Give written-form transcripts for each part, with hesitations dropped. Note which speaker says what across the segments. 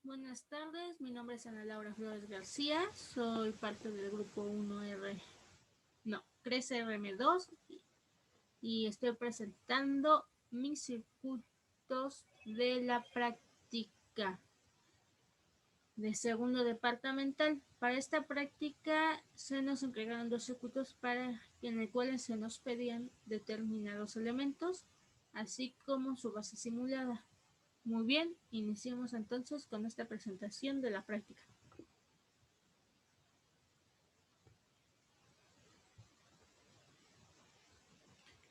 Speaker 1: Buenas tardes, mi nombre es Ana Laura Flores García, soy parte del grupo 1R, no, Crece RM2 y estoy presentando mis circuitos de la práctica de segundo departamental. Para esta práctica se nos entregaron dos circuitos en el cual se nos pedían determinados elementos, así como su base simulada. Muy bien, iniciemos entonces con esta presentación de la práctica.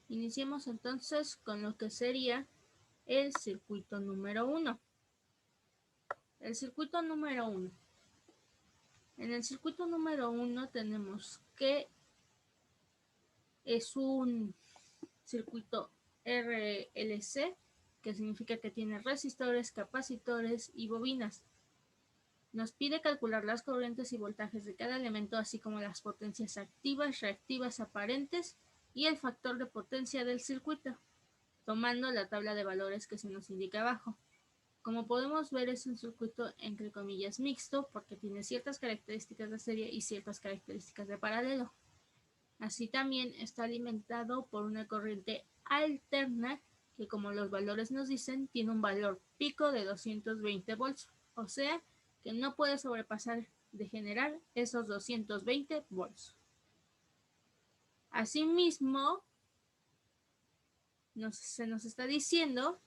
Speaker 1: Iniciemos entonces con lo que sería el circuito número 1. El circuito número 1. En el circuito número 1 tenemos que es un circuito RLC, que significa que tiene resistores, capacitores y bobinas. Nos pide calcular las corrientes y voltajes de cada elemento, así como las potencias activas, reactivas, aparentes y el factor de potencia del circuito, tomando la tabla de valores que se nos indica abajo. Como podemos ver, es un circuito entre comillas mixto porque tiene ciertas características de serie y ciertas características de paralelo. Así también está alimentado por una corriente alterna que, como los valores nos dicen, tiene un valor pico de 220 volts, o sea que no puede sobrepasar de generar esos 220 volts. Asimismo, se nos está diciendo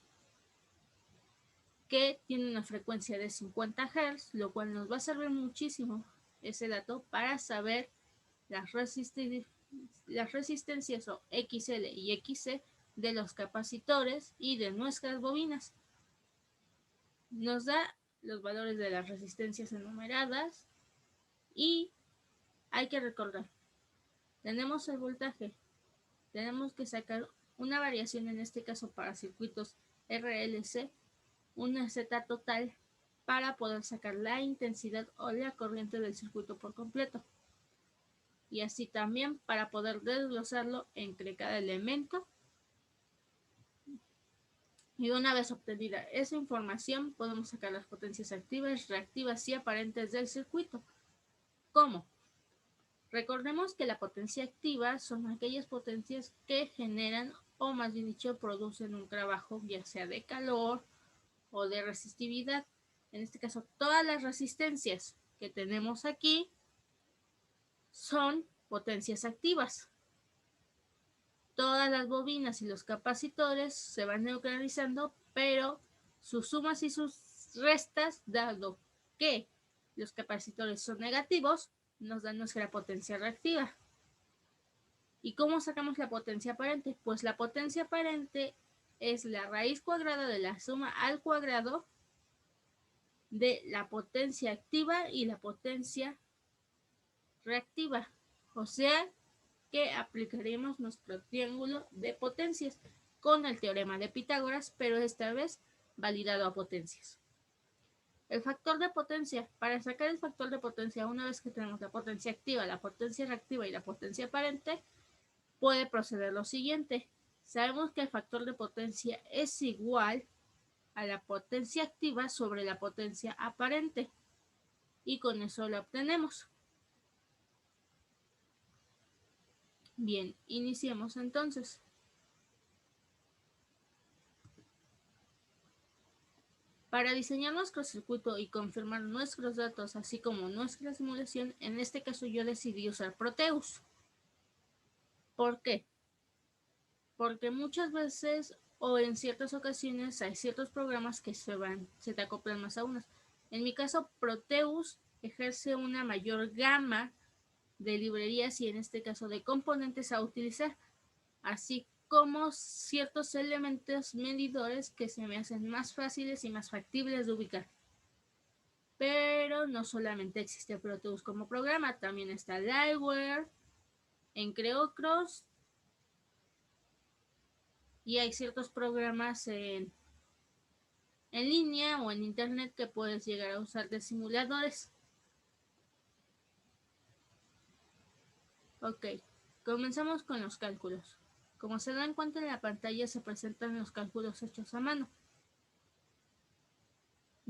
Speaker 1: que tiene una frecuencia de 50 Hz, lo cual nos va a servir muchísimo ese dato para saber las resistencias o XL y XC de los capacitores y de nuestras bobinas. Nos da los valores de las resistencias enumeradas y hay que recordar, tenemos el voltaje, tenemos que sacar una variación, en este caso para circuitos RLC, una Z total para poder sacar la intensidad o la corriente del circuito por completo, y así también para poder desglosarlo entre cada elemento. Y una vez obtenida esa información, podemos sacar las potencias activas, reactivas y aparentes del circuito. ¿Cómo? Recordemos que la potencia activa son aquellas potencias que generan, o más bien dicho, producen un trabajo, ya sea de calor o de resistividad. En este caso, todas las resistencias que tenemos aquí son potencias activas. Todas las bobinas y los capacitores se van neutralizando, pero sus sumas y sus restas, dado que los capacitores son negativos, nos dan nuestra potencia reactiva. ¿Y cómo sacamos la potencia aparente? Pues la potencia aparente es la raíz cuadrada de la suma al cuadrado de la potencia activa y la potencia reactiva. O sea que aplicaremos nuestro triángulo de potencias con el teorema de Pitágoras, pero esta vez validado a potencias. El factor de potencia. Para sacar el factor de potencia, una vez que tenemos la potencia activa, la potencia reactiva y la potencia aparente, puede proceder lo siguiente. Sabemos que el factor de potencia es igual a la potencia activa sobre la potencia aparente, y con eso lo obtenemos. Bien, iniciemos entonces. Para diseñar nuestro circuito y confirmar nuestros datos, así como nuestra simulación, en este caso yo decidí usar Proteus. ¿Por qué? Porque muchas veces o en ciertas ocasiones hay ciertos programas que se te acoplan más a unos. En mi caso, Proteus ejerce una mayor gama de librerías y en este caso de componentes a utilizar, así como ciertos elementos medidores que se me hacen más fáciles y más factibles de ubicar. Pero no solamente existe Proteus como programa, también está Liveware, Encreocross, y hay ciertos programas en línea o en internet que puedes llegar a usar de simuladores. Ok, comenzamos con los cálculos. Como se dan cuenta en la pantalla, se presentan los cálculos hechos a mano.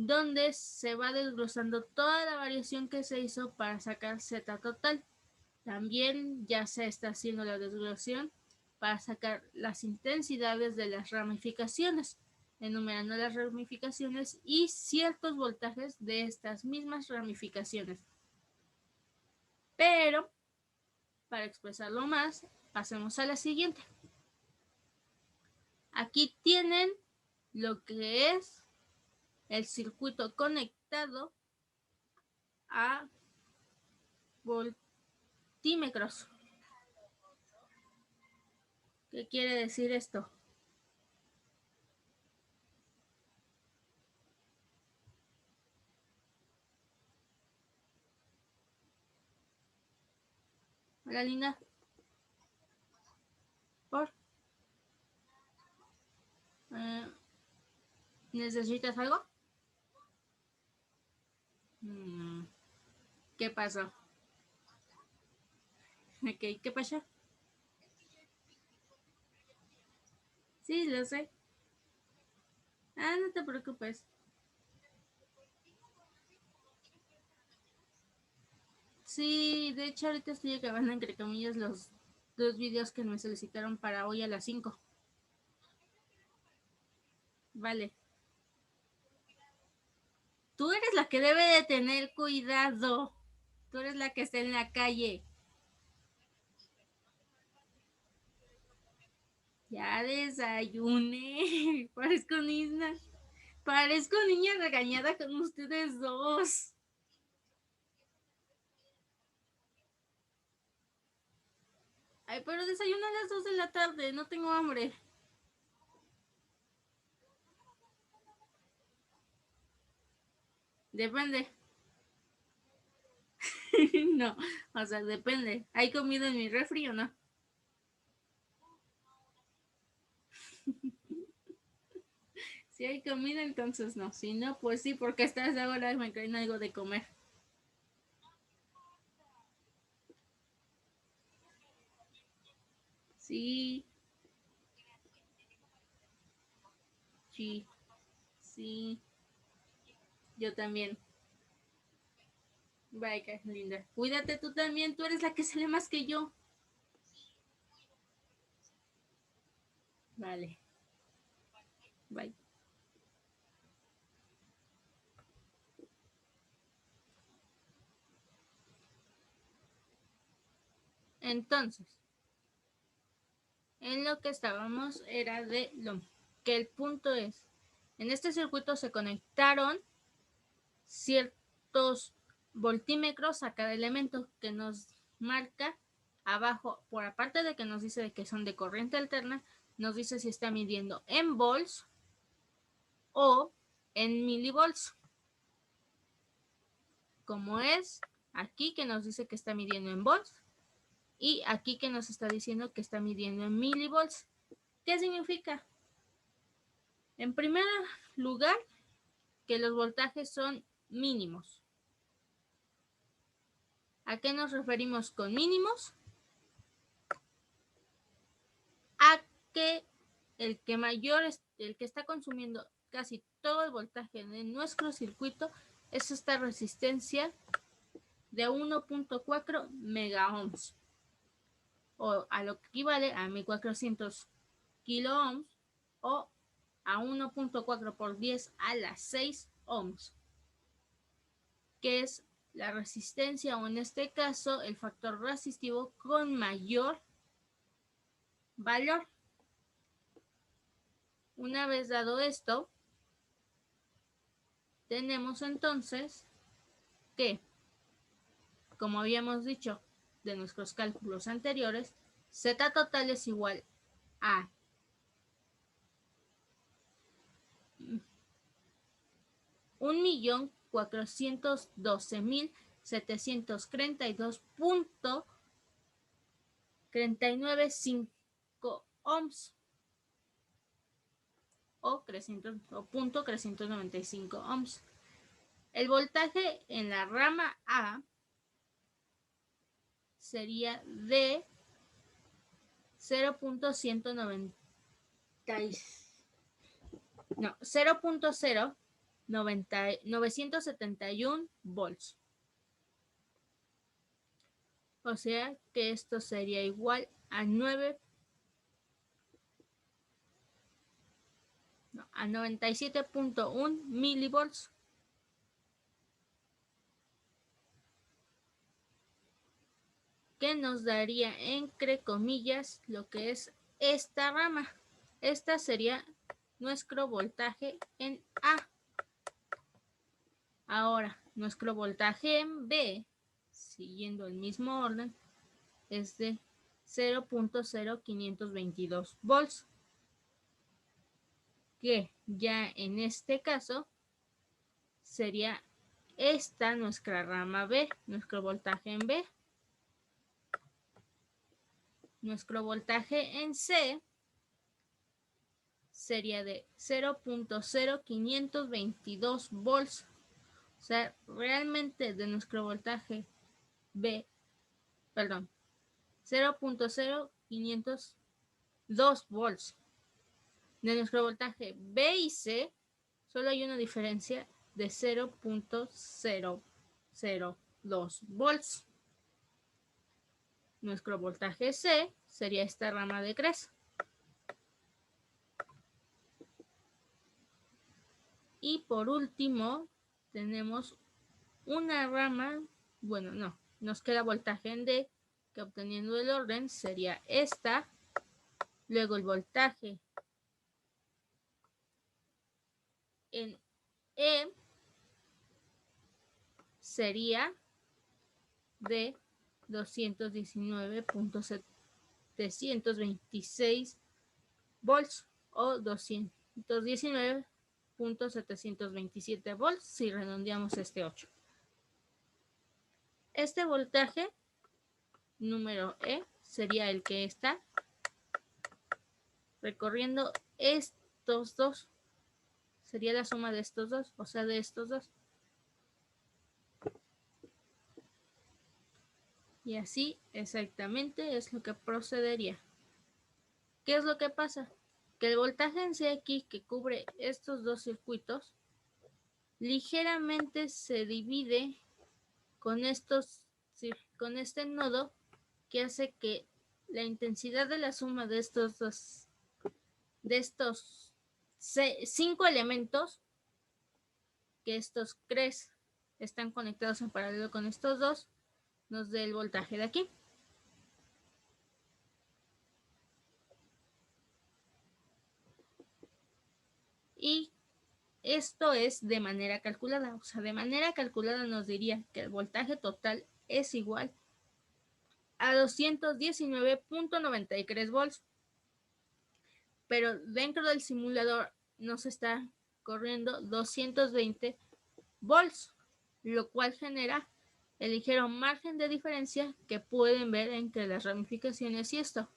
Speaker 1: donde se va desglosando toda la variación que se hizo para sacar Z total. También ya se está haciendo la desglosión para sacar las intensidades de las ramificaciones, enumerando las ramificaciones y ciertos voltajes de estas mismas ramificaciones. Pero, para expresarlo más, pasemos a la siguiente. Aquí tienen lo que es el circuito conectado a voltímetros. ¿Qué quiere decir esto? Hola, Linda. ¿Por? ¿Necesitas algo? ¿Qué pasó? Ok, ¿qué pasó? Sí, lo sé. Ah, no te preocupes. Sí, de hecho ahorita estoy acabando entre comillas los dos videos que me solicitaron para hoy a las 5. Vale. Tú eres la que debe de tener cuidado. Tú eres la que está en la calle. Ya desayuné. Parezco niña. Parezco niña regañada con ustedes dos. Ay, pero desayuno a las 2 de la tarde. No tengo hambre. Depende. No, o sea, depende. ¿Hay comida en mi refri o no? Si hay comida, entonces no. Si no, pues sí, porque hasta esa hora me traen algo de comer. Sí, sí, sí. Yo también. Bye, qué linda. Cuídate tú también. Tú eres la que sale más que yo. Vale. Bye. Entonces, en lo que estábamos era de lo que el punto es, en este circuito se conectaron ciertos voltímetros a cada elemento que nos marca abajo, por aparte de que nos dice de que son de corriente alterna, nos dice si está midiendo en volts o en milivolts, como es aquí que nos dice que está midiendo en volts y aquí que nos está diciendo que está midiendo en milivolts. ¿Qué significa? En primer lugar, que los voltajes son mínimos. ¿A qué nos referimos con mínimos? A que el que mayor es el que está consumiendo casi todo el voltaje de nuestro circuito es esta resistencia de 1.4 megaohms o a lo que equivale a 1400 kiloohms o a 1.4 por 10 a las 6 ohms, que es la resistencia o en este caso el factor resistivo con mayor valor. Una vez dado esto, tenemos entonces que, como habíamos dicho de nuestros cálculos anteriores, Z total es igual a 1.412.732.395 ohms o 395 ohms. El voltaje en la rama A sería de 0.190, no, 0.0 971 volts. O sea que esto sería igual a 97.1 milivolts. Que nos daría entre comillas lo que es esta rama. Esta sería nuestro voltaje en A. Ahora, nuestro voltaje en B, siguiendo el mismo orden, es de 0.0522 volts, que ya en este caso sería esta nuestra rama B, nuestro voltaje en B. Nuestro voltaje en C sería de 0.0522 volts. O sea, realmente de nuestro voltaje B, perdón, 0.0502 volts. De nuestro voltaje B y C solo hay una diferencia de 0.002 volts. Nuestro voltaje C sería esta rama de 3. Y por último, tenemos una rama, bueno, no, nos queda voltaje en D, que obteniendo el orden sería esta. Luego el voltaje en E sería de 219.726 volts o 219.727 volts si redondeamos este 8. Este voltaje número E sería el que está recorriendo estos dos. Sería la suma de estos dos, o sea, de estos dos. Y así exactamente es lo que procedería. ¿Qué es lo que pasa? Que el voltaje en CX que cubre estos dos circuitos ligeramente se divide con este nodo, que hace que la intensidad de la suma de estos 5 elementos, que estos 3 están conectados en paralelo con estos dos, nos dé el voltaje de aquí. Y esto es de manera calculada, o sea, de manera calculada nos diría que el voltaje total es igual a 219.93 volts. Pero dentro del simulador nos está corriendo 220 volts, lo cual genera el ligero margen de diferencia que pueden ver entre las ramificaciones y esto.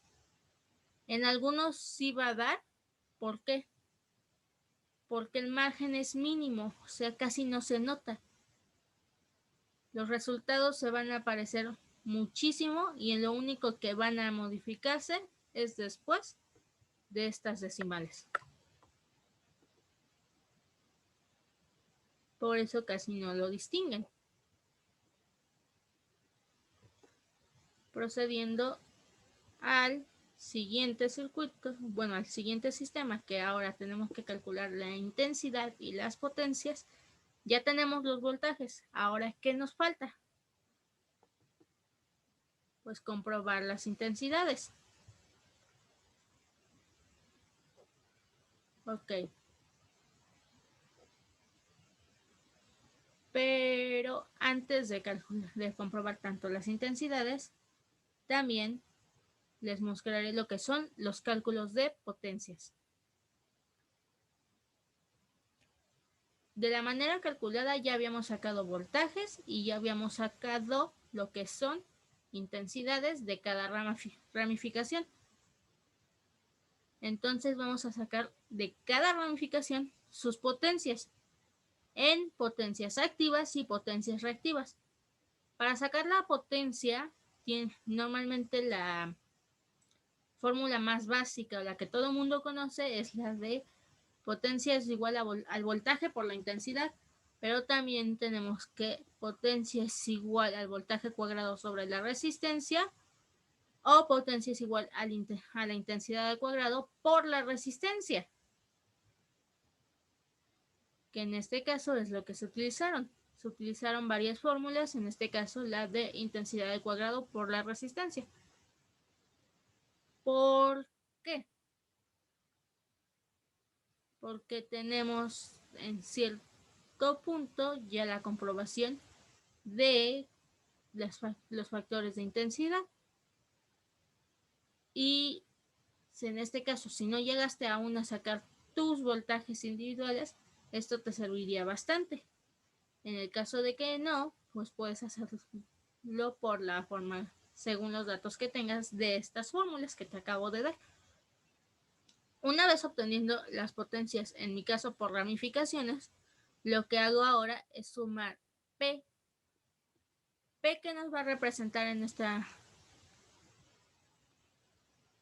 Speaker 1: En algunos sí va a dar. ¿Por qué? Porque el margen es mínimo, o sea, casi no se nota. Los resultados se van a aparecer muchísimo y en lo único que van a modificarse es después de estas decimales. Por eso casi no lo distinguen. Procediendo al siguiente circuito, bueno, al siguiente sistema, que ahora tenemos que calcular la intensidad y las potencias. Ya tenemos los voltajes. Ahora, ¿qué nos falta? Pues comprobar las intensidades. Ok. Pero antes de comprobar tanto las intensidades, también les mostraré lo que son los cálculos de potencias. De la manera calculada ya habíamos sacado voltajes y ya habíamos sacado lo que son intensidades de cada ramificación. Entonces vamos a sacar de cada ramificación sus potencias en potencias activas y potencias reactivas. Para sacar la potencia, normalmente la fórmula más básica, la que todo el mundo conoce, es la de Potencia es igual al voltaje por la intensidad, pero también tenemos que potencia es igual al voltaje cuadrado sobre la resistencia, o potencia es igual a la intensidad al cuadrado por la resistencia, que en este caso es lo que se utilizaron. Se utilizaron varias fórmulas, en este caso la de intensidad al cuadrado por la resistencia. ¿Por qué? Porque tenemos en cierto punto ya la comprobación de los factores de intensidad. Y en este caso, si no llegaste aún a sacar tus voltajes individuales, esto te serviría bastante. En el caso de que no, pues puedes hacerlo por la forma, según los datos que tengas de estas fórmulas que te acabo de dar. Una vez obteniendo las potencias, en mi caso por ramificaciones, lo que hago ahora es sumar P. P que nos va a representar en esta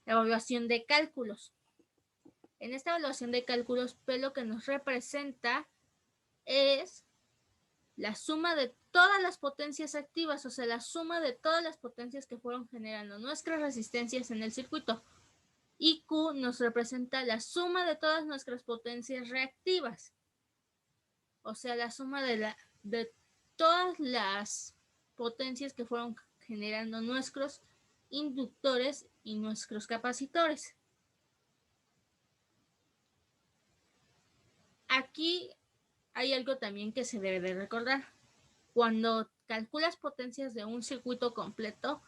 Speaker 1: evaluación de cálculos. En esta evaluación de cálculos, P lo que nos representa es la suma de todas las potencias activas, o sea, la suma de todas las potencias que fueron generando nuestras resistencias en el circuito. Y Q nos representa la suma de todas nuestras potencias reactivas, o sea, la suma de todas las potencias que fueron generando nuestros inductores y nuestros capacitores. Aquí hay algo también que se debe de recordar. Cuando calculas potencias de un circuito completo,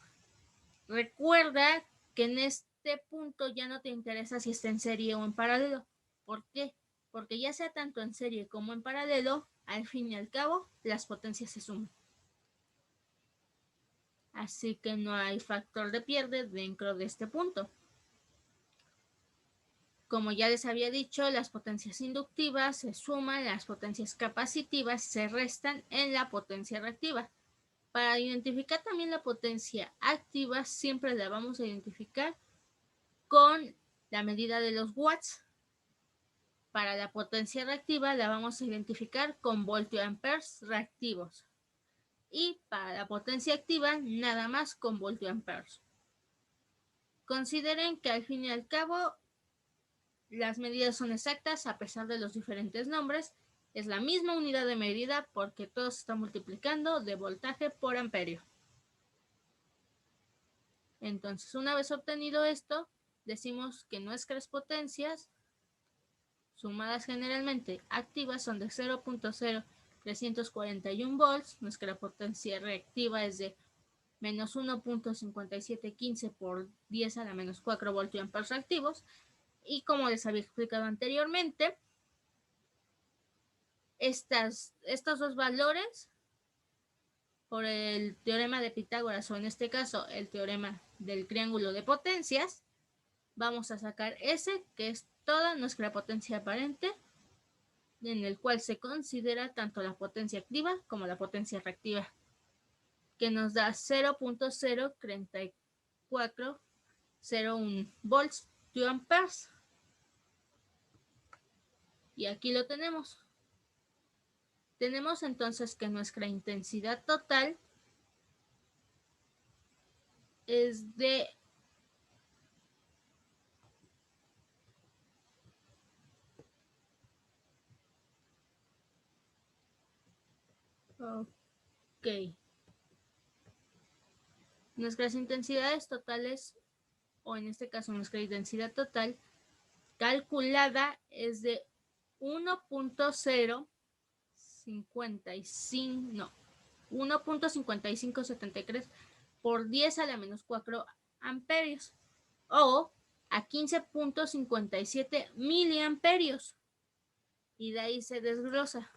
Speaker 1: recuerda que en este punto ya no te interesa si está en serie o en paralelo. ¿Por qué? Porque ya sea tanto en serie como en paralelo, al fin y al cabo, las potencias se suman. Así que no hay factor de pierde dentro de este punto. Como ya les había dicho, las potencias inductivas se suman, las potencias capacitivas se restan en la potencia reactiva. Para identificar también la potencia activa, siempre la vamos a identificar con la medida de los watts. Para la potencia reactiva la vamos a identificar con voltioamperes reactivos. Y para la potencia activa, nada más con voltioamperes. Consideren que al fin y al cabo las medidas son exactas a pesar de los diferentes nombres. Es la misma unidad de medida porque todo se está multiplicando de voltaje por amperio. Entonces, una vez obtenido esto, decimos que nuestras potencias sumadas generalmente activas son de 0.0341 volts. Nuestra potencia reactiva es de menos 1.5715 por 10 a la menos 4 voltiamperes reactivos. Y como les había explicado anteriormente, estos dos valores, por el teorema de Pitágoras, o en este caso el teorema del triángulo de potencias, vamos a sacar S, que es toda nuestra potencia aparente, en el cual se considera tanto la potencia activa como la potencia reactiva, que nos da 0.03401 volts to amperes. Y aquí lo tenemos. Tenemos entonces que nuestra intensidad total es de nuestras intensidades totales, o en este caso nuestra intensidad total calculada es de 1.5573 por 10 a la menos 4 amperios, o a 15.57 miliamperios. Y de ahí se desglosa.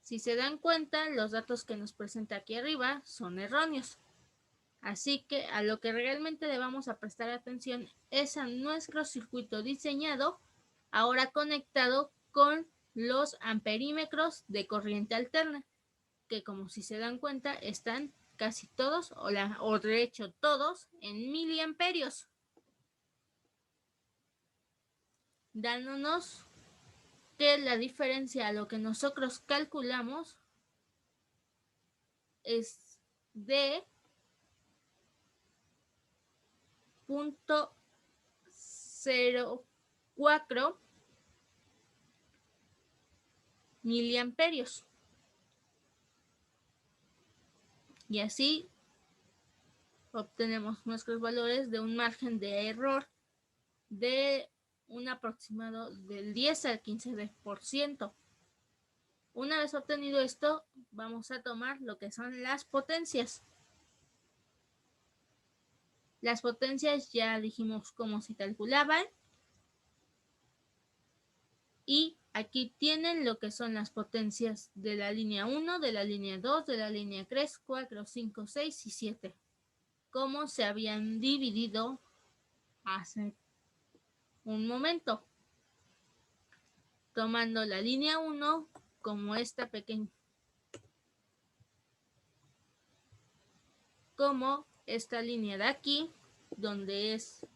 Speaker 1: Si se dan cuenta, los datos que nos presenta aquí arriba son erróneos. Así que a lo que realmente le vamos a prestar atención es a nuestro circuito diseñado, ahora conectado con los amperímetros de corriente alterna, que como si se dan cuenta están casi todos, o de hecho todos, en miliamperios. dándonos que la diferencia a lo que nosotros calculamos es de 0.04 miliamperios. Y así obtenemos nuestros valores de un margen de error de un aproximado del 10 al 15%. Una vez obtenido esto, vamos a tomar lo que son las potencias. Las potencias ya dijimos cómo se calculaban. Y aquí tienen lo que son las potencias de la línea 1, de la línea 2, de la línea 3, 4, 5, 6 y 7. Cómo se habían dividido hace un momento. Tomando la línea 1 como esta pequeña, como esta línea de aquí, donde es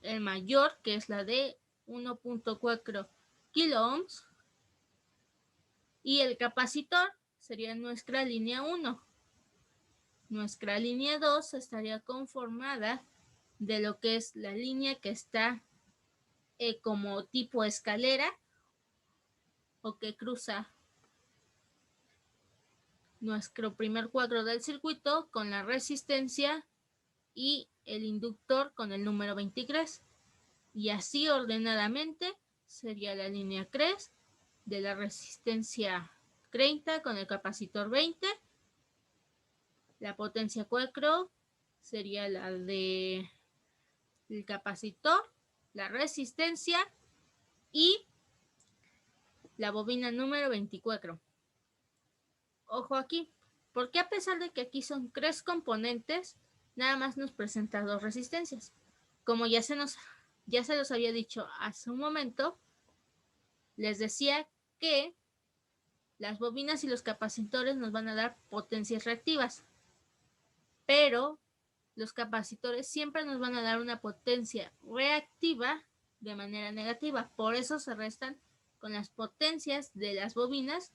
Speaker 1: el mayor, que es la de 1.4 kilo ohms, y el capacitor sería nuestra línea 1. Nuestra línea 2 estaría conformada de lo que es la línea que está como tipo escalera o que cruza nuestro primer cuadro del circuito con la resistencia y el inductor con el número 23. Y así ordenadamente sería la línea 3 de la resistencia 30 con el capacitor 20. La potencia 4 sería la de el capacitor, la resistencia y la bobina número 24. Ojo aquí, porque a pesar de que aquí son 3 componentes, nada más nos presenta 2 resistencias. Como ya se los había dicho hace un momento, les decía que las bobinas y los capacitores nos van a dar potencias reactivas, pero los capacitores siempre nos van a dar una potencia reactiva de manera negativa. Por eso se restan con las potencias de las bobinas,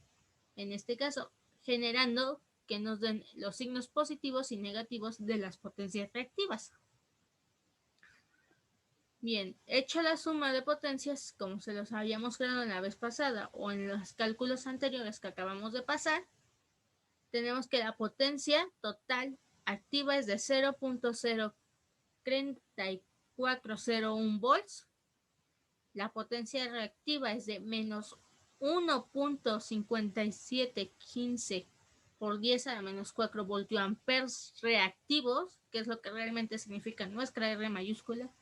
Speaker 1: en este caso, generando que nos den los signos positivos y negativos de las potencias reactivas. Bien, hecha la suma de potencias, como se los habíamos creado en la vez pasada o en los cálculos anteriores que acabamos de pasar, tenemos que la potencia total activa es de 0.03401 volts. La potencia reactiva es de menos 1.5715 por 10 a la menos 4 voltioamperes reactivos, que es lo que realmente significa nuestra R mayúscula,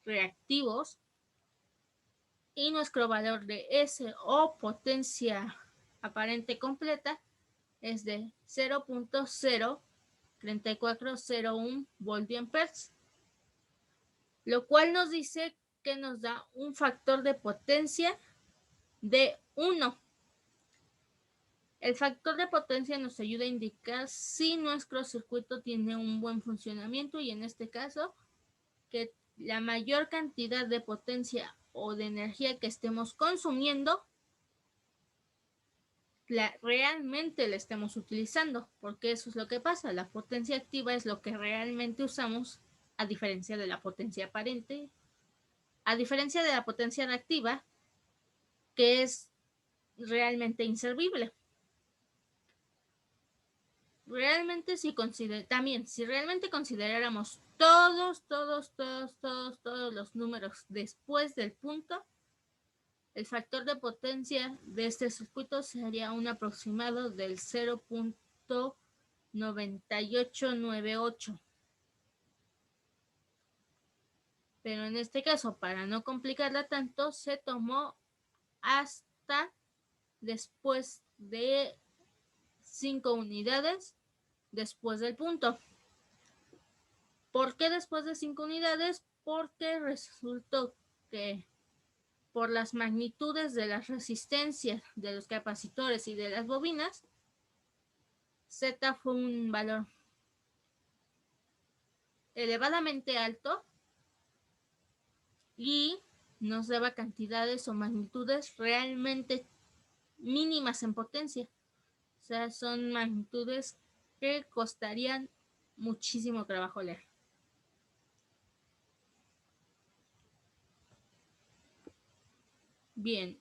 Speaker 1: reactivos. Y nuestro valor de S o potencia aparente completa es de 0.03401 voltioamperes, lo cual nos dice que nos da un factor de potencia de 1. El factor de potencia nos ayuda a indicar si nuestro circuito tiene un buen funcionamiento y en este caso que la mayor cantidad de potencia o de energía que estemos consumiendo realmente la estemos utilizando, porque eso es lo que pasa. La potencia activa es lo que realmente usamos, a diferencia de la potencia aparente, a diferencia de la potencia reactiva, que es realmente inservible. Realmente si realmente consideráramos todos los números después del punto, el factor de potencia de este circuito sería un aproximado del 0.9898. Pero en este caso, para no complicarla tanto, se tomó hasta después de 5 unidades después del punto. ¿Por qué después de 5 unidades? Porque resultó que por las magnitudes de las resistencias de los capacitores y de las bobinas, Z fue un valor elevadamente alto y nos daba cantidades o magnitudes realmente mínimas en potencia. O sea, son magnitudes que costarían muchísimo trabajo leer. Bien.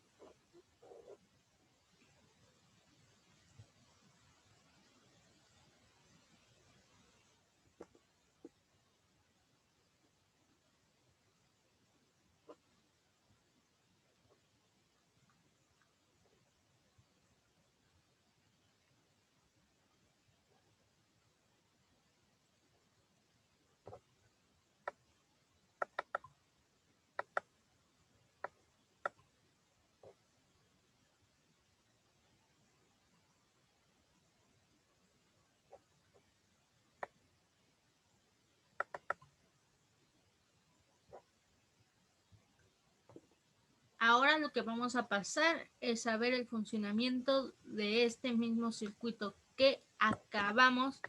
Speaker 1: Ahora lo que vamos a pasar es a ver el funcionamiento de este mismo circuito que acabamos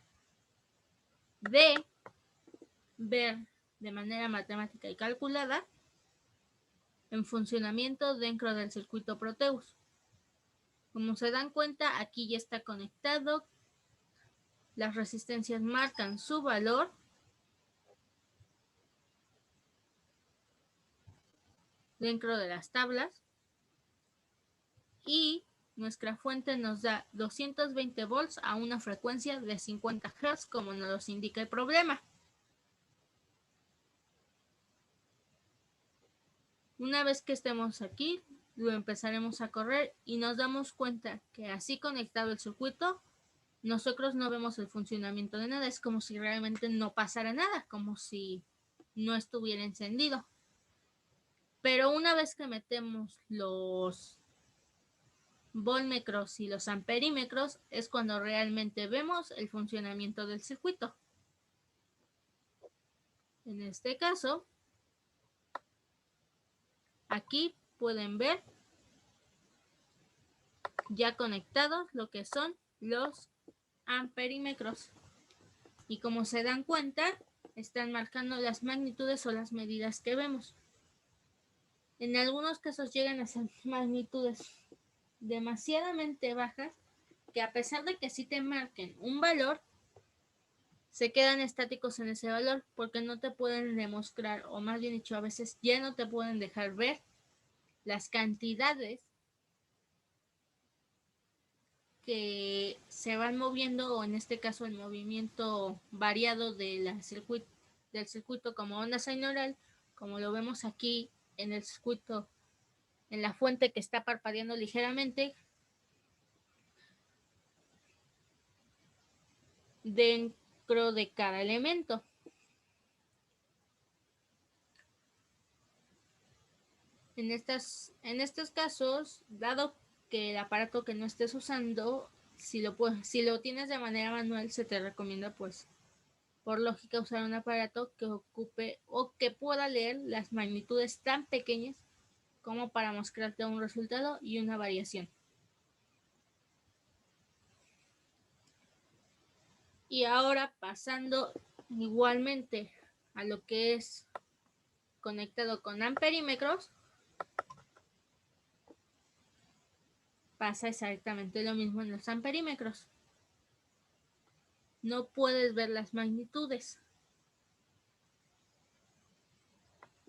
Speaker 1: de ver de manera matemática y calculada en funcionamiento dentro del circuito Proteus. Como se dan cuenta, aquí ya está conectado, las resistencias marcan su valor dentro de las tablas y nuestra fuente nos da 220 volts a una frecuencia de 50 Hz como nos indica el problema. Una vez que estemos aquí, lo empezaremos a correr y nos damos cuenta que así conectado el circuito, nosotros no vemos el funcionamiento de nada. Es como si realmente no pasara nada, como si no estuviera encendido. Pero una vez que metemos los voltmetros y los amperímetros, es cuando realmente vemos el funcionamiento del circuito. En este caso, aquí pueden ver ya conectados lo que son los amperímetros. Y como se dan cuenta, están marcando las magnitudes o las medidas que vemos. En algunos casos llegan a ser magnitudes demasiadamente bajas que a pesar de que sí te marquen un valor, se quedan estáticos en ese valor porque no te pueden demostrar, o más bien dicho, a veces ya no te pueden dejar ver las cantidades que se van moviendo, o en este caso el movimiento variado del circuito como onda sinusal, como lo vemos aquí en el circuito, en la fuente que está parpadeando ligeramente dentro de cada elemento. En estos casos, dado que el aparato que no estés usando, si lo tienes de manera manual, se te recomienda pues por lógica usar un aparato que ocupe o que pueda leer las magnitudes tan pequeñas como para mostrarte un resultado y una variación. Y ahora pasando igualmente a lo que es conectado con amperímetros, pasa exactamente lo mismo en los amperímetros. No puedes ver las magnitudes.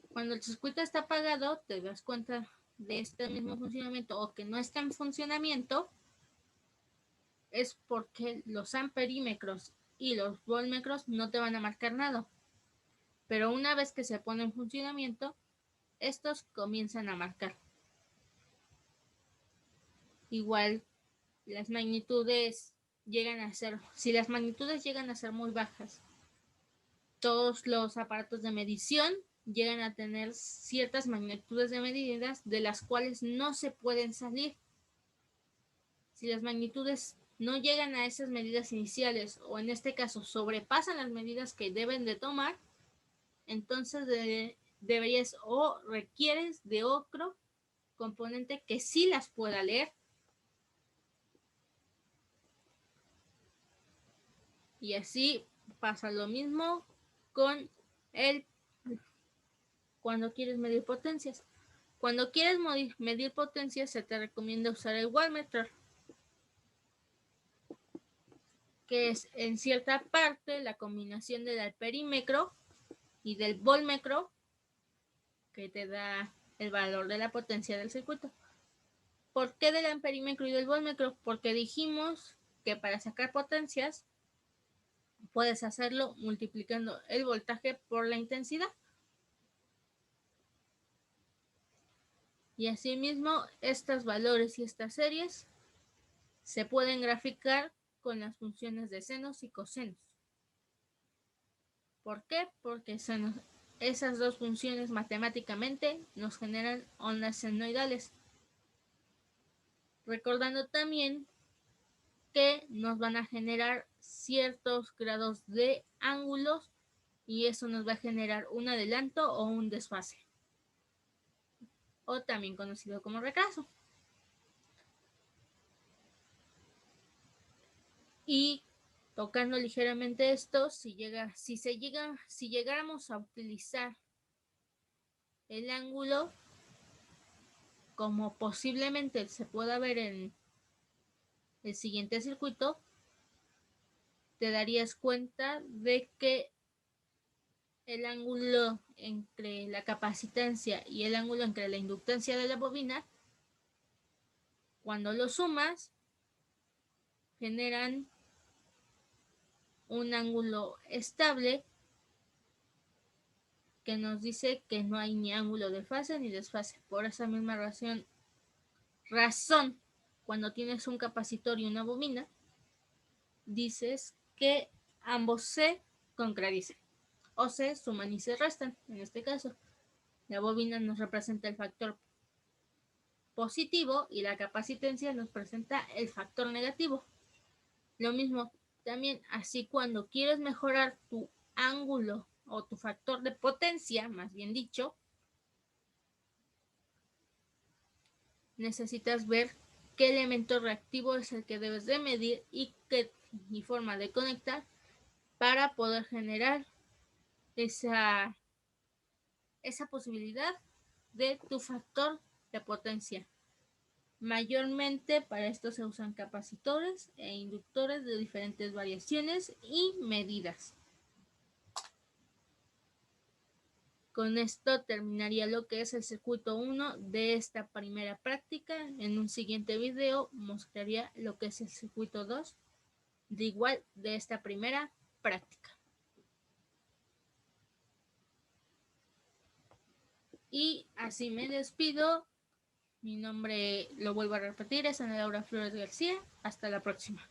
Speaker 1: Cuando el circuito está apagado, te das cuenta de este mismo funcionamiento o que no está en funcionamiento, es porque los amperímetros y los voltmetros no te van a marcar nada. Pero una vez que se pone en funcionamiento, estos comienzan a marcar. Igual las magnitudes llegan a ser, si las magnitudes llegan a ser muy bajas, todos los aparatos de medición llegan a tener ciertas magnitudes de medidas de las cuales no se pueden salir. Si las magnitudes no llegan a esas medidas iniciales, o en este caso sobrepasan las medidas que deben de tomar, entonces deberías o requieres de otro componente que sí las pueda leer. Y así pasa lo mismo con el cuando quieres medir potencias. Cuando quieres medir potencia, se te recomienda usar el voltmetro, que es en cierta parte la combinación del amperímetro y del voltmetro, que te da el valor de la potencia del circuito. ¿Por qué del amperímetro y del voltmetro? Porque dijimos que para sacar potencias puedes hacerlo multiplicando el voltaje por la intensidad. Y asimismo, estos valores y estas series se pueden graficar con las funciones de senos y cosenos. ¿Por qué? Porque esas dos funciones matemáticamente nos generan ondas senoidales. Recordando también que nos van a generar ciertos grados de ángulos y eso nos va a generar un adelanto o un desfase, o también conocido como retraso. Y tocando ligeramente esto, si llegáramos a utilizar el ángulo como posiblemente se pueda ver en el siguiente circuito, te darías cuenta de que el ángulo entre la capacitancia y el ángulo entre la inductancia de la bobina, cuando lo sumas, generan un ángulo estable que nos dice que no hay ni ángulo de fase ni desfase. Por esa misma razón, cuando tienes un capacitor y una bobina, dices que ambos se contradicen o se suman y se restan. En este caso, la bobina nos representa el factor positivo y la capacitencia nos presenta el factor negativo. Lo mismo también, así cuando quieres mejorar tu ángulo o tu factor de potencia, más bien dicho, necesitas ver qué elemento reactivo es el que debes de medir y forma de conectar para poder generar esa posibilidad de tu factor de potencia. Mayormente para esto se usan capacitores e inductores de diferentes variaciones y medidas. Con esto terminaría lo que es el circuito 1 de esta primera práctica. En un siguiente video mostraría lo que es el circuito 2 de esta primera práctica. Y así me despido. Mi nombre, lo vuelvo a repetir, es Ana Laura Flores García. Hasta la próxima.